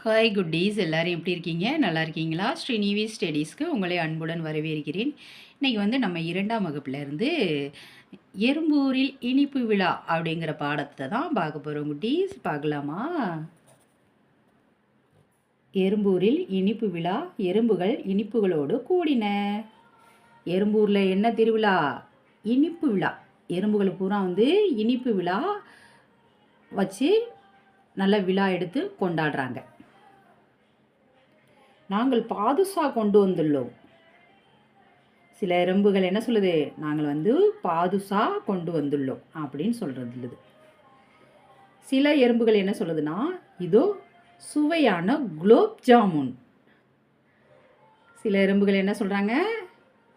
Hi குட்டீஸ், எல்லாரும் எப்படி இருக்கீங்க? நல்லா இருக்கீங்களா? ஸ்ரீநிவி ஸ்டடீஸ்க்கு உங்களை அன்புடன் வரவேற்கிறேன். இன்றைக்கி வந்து நம்ம 2ஆம் வகுப்புலேருந்து எறும்பூரில் இனிப்பு விழா அப்படிங்கிற பாடத்தை தான் பார்க்க போகிறோம் குட்டீஸ். பார்க்கலாமா? எறும்பூரில் இனிப்பு விழா, எறும்புகள் இனிப்புகளோடு கூடின. எறும்பூரில் என்ன திருவிழா? இனிப்பு விழா. எறும்புகள் பூரா வந்து இனிப்பு விழா வச்சு நல்ல விழா எடுத்து கொண்டாடுறாங்க. நாங்கள் பாதுஷா கொண்டு வந்துள்ளோம். சில எறும்புகள் என்ன சொல்லுது? நாங்கள் வந்து பாதுஷா கொண்டு வந்துள்ளோம் அப்படின்னு சொல்கிறது. சில எறும்புகள் என்ன சொல்லுதுன்னா, இதோ சுவையான குலோப் ஜாமுன். சில எறும்புகள் என்ன சொல்கிறாங்க?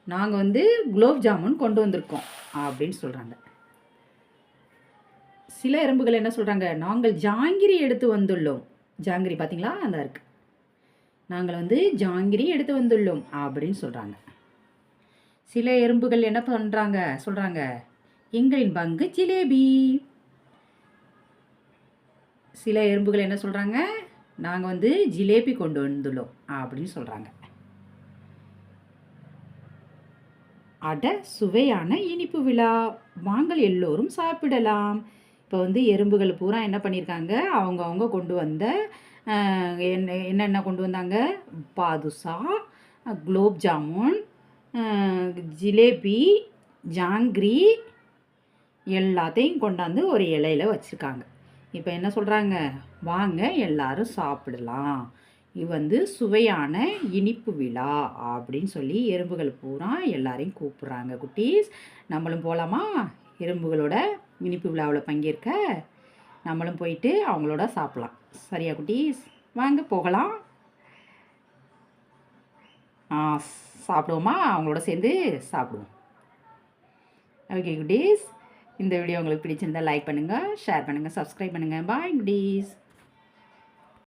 நாங்கள் வந்து குலோப் ஜாமுன் கொண்டு வந்திருக்கோம் அப்படின்னு சொல்கிறாங்க. சில எறும்புகள் என்ன சொல்கிறாங்க? நாங்கள் ஜாங்கிரி எடுத்து வந்துள்ளோம். ஜாங்கிரி பார்த்தீங்களா? அந்த இருக்குது. நாங்கள் வந்து ஜாங்கிரி எடுத்து வந்துள்ளோம் அப்படின்னு சொல்கிறாங்க. சில எறும்புகள் என்ன பண்ணுறாங்க? சொல்கிறாங்க, எங்களின் பங்கு ஜிலேபி. சில எறும்புகள் என்ன சொல்கிறாங்க? நாங்கள் வந்து ஜிலேபி கொண்டு வந்துள்ளோம் அப்படின்னு சொல்கிறாங்க. அட சுவையான இனிப்பு விழா, வாங்கள் எல்லோரும் சாப்பிடலாம். இப்போ வந்து எறும்புகள் பூரா என்ன பண்ணியிருக்காங்க? அவங்க கொண்டு வந்த என்னென்ன கொண்டு வந்தாங்க? பாதுஷா, குலோப் ஜாமுன், ஜிலேபி, ஜாங்கிரி எல்லாத்தையும் கொண்டாந்து ஒரு இலையில் வச்சுருக்காங்க. இப்போ என்ன சொல்கிறாங்க? வாங்க எல்லாரும் சாப்பிடலாம், இது வந்து சுவையான இனிப்பு விழா அப்படின்னு சொல்லி எறும்புகள் பூரா எல்லாரையும் கூப்பிட்றாங்க. குட்டீஸ், நம்மளும் போகலாமா எறும்புகளோட இனிப்பு விழாவில் பங்கேற்க? நம்மளும் போயிட்டு அவங்களோட சாப்பிட்லாம். சரியா குட்டீஸ்? வாங்க போகலாம். சாப்பிடுவோமா? அவங்களோட சேர்ந்து சாப்பிடுவோம். ஓகே குட்டீஸ், இந்த வீடியோ உங்களுக்கு பிடிச்சிருந்தால் லைக் பண்ணுங்கள், ஷேர் பண்ணுங்கள், சப்ஸ்கிரைப் பண்ணுங்கள். பாய் குட்டீஸ்.